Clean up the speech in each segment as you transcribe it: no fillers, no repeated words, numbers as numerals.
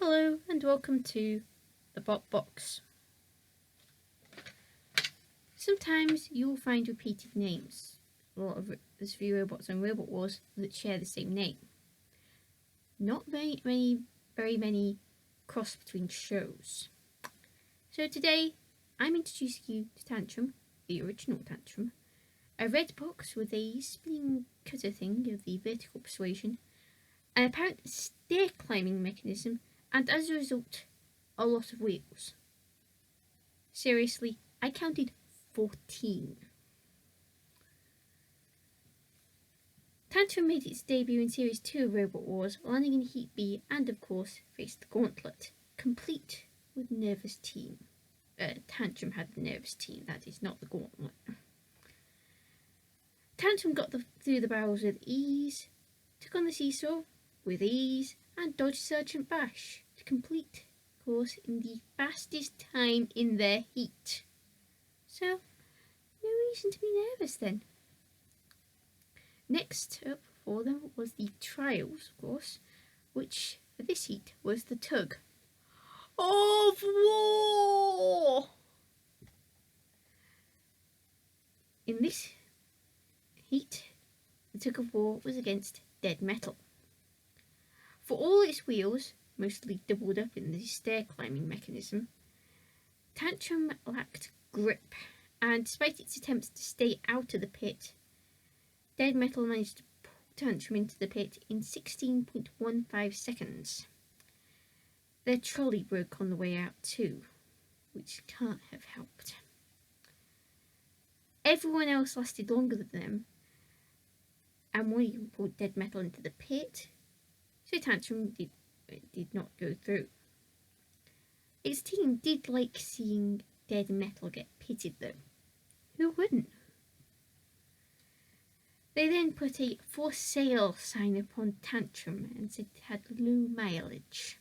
Hello and welcome to the Bot Box. Sometimes you will find repeated names. There's a few robots on Robot Wars that share the same name. Not very many cross between shows. So today I'm introducing you to Tantrum, the original Tantrum, a red box with a spinning cutter thing of the vertical persuasion, an apparent stair climbing mechanism, and as a result, a lot of wheels. Seriously, I counted 14. Tantrum made its debut in Series 2 of Robot Wars, landing in Heat B and of course faced the Gauntlet, complete with Nervous Team. Tantrum had the Nervous Team, that is not the Gauntlet. Tantrum got through the barrels with ease, took on the seesaw with ease, and dodged Sergeant Bash to complete course in the fastest time in their heat. So, no reason to be nervous then. Next up for them was the Trials, of course, which for this heat was the Tug of War. In this heat, the Tug of War was against Dead Metal. For all its wheels, mostly doubled up in the stair climbing mechanism, Tantrum lacked grip, and despite its attempts to stay out of the pit, Dead Metal managed to pull Tantrum into the pit in 16.15 seconds. Their trolley broke on the way out too, which can't have helped. Everyone else lasted longer than them, and one of them pulled Dead Metal into the pit, so Tantrum did not go through. Its team did like seeing Dead Metal get pitted though. Who wouldn't? They then put a for sale sign upon Tantrum and said it had low mileage.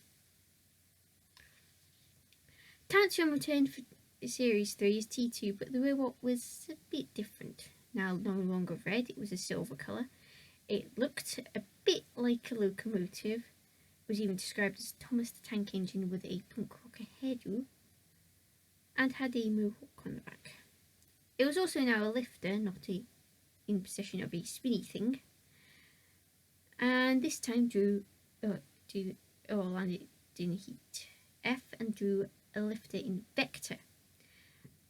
Tantrum returned for Series 3 as T2, but the robot was a bit different. Now no longer red, it was a silver colour. It looked a bit like a locomotive. It was even described as Thomas the Tank Engine with a punk rocker hairdo, and had a mohawk on the back. It was also now a lifter, not in possession of a spinny thing, and this time landed in Heat F and drew a lifter in Vector.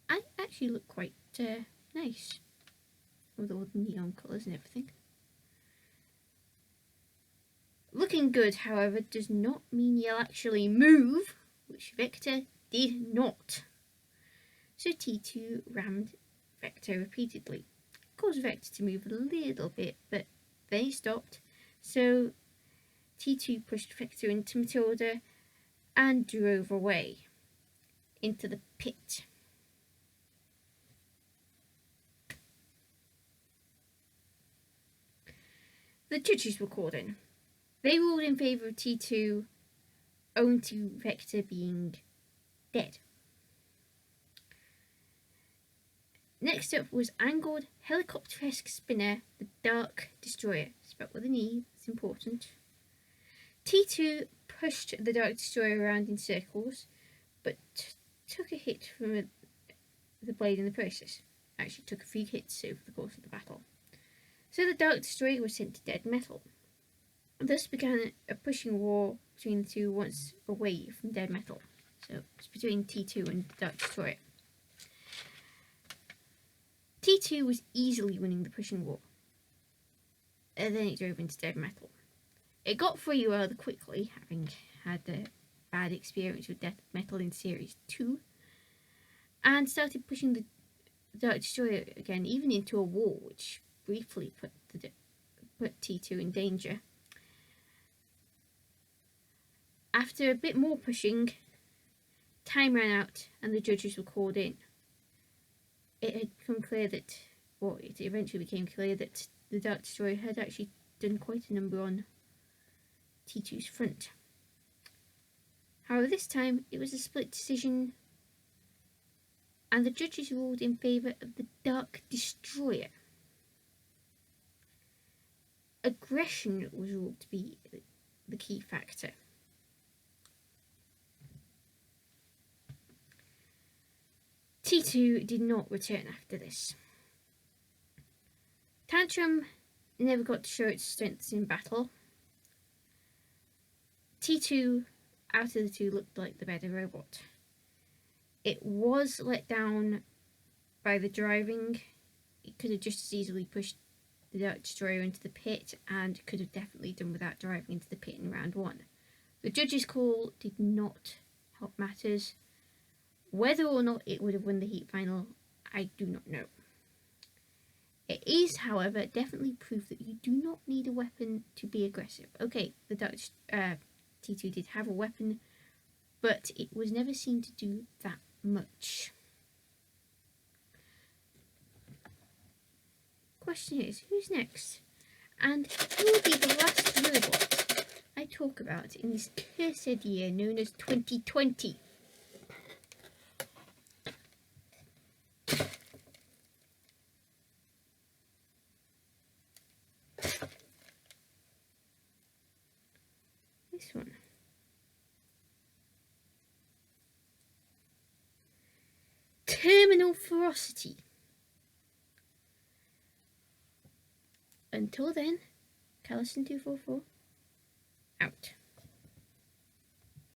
And it actually looked quite nice with all the neon colours and everything. Looking good, however, does not mean you'll actually move, which Vector did not. So T2 rammed Vector repeatedly. Caused Vector to move a little bit, but then he stopped. So T2 pushed Vector into Matilda and drove away into the pit. The judges were called in. They ruled in favour of T2, owing to Vector being dead. Next up was angled helicopter-esque spinner, the Dark Destroyer, spelled with an E, it's important. T2 pushed the Dark Destroyer around in circles, but took a hit from the blade in the process. Actually took a few hits over the course of the battle. So the Dark Destroyer was sent to Dead Metal. Thus began a pushing war between the two once away from Dead Metal. So it's between T2 and the Dark Destroyer. T2 was easily winning the pushing war. And then it drove into Dead Metal. It got free rather quickly, having had a bad experience with Dead Metal in Series 2, and started pushing the Dark Destroyer again, even into a wall, which briefly put T2 in danger. After a bit more pushing, time ran out and the judges were called in. It eventually became clear that the Dark Destroyer had actually done quite a number on T2's front. However, this time it was a split decision, and the judges ruled in favour of the Dark Destroyer. Aggression was ruled to be the key factor. T2 did not return after this. Tantrum never got to show its strengths in battle. T2, out of the two, looked like the better robot. It was let down by the driving. It could have just as easily pushed the Dark Destroyer into the pit, and could have definitely done without driving into the pit in round 1. The judges' call did not help matters. Whether or not it would have won the heat final, I do not know. It is, however, definitely proof that you do not need a weapon to be aggressive. Okay, the Dutch T2 did have a weapon, but it was never seen to do that much. Question is, who's next? And who will be the last robot I talk about in this cursed year known as 2020? This one. Terminal ferocity. Until then, Callison244 out.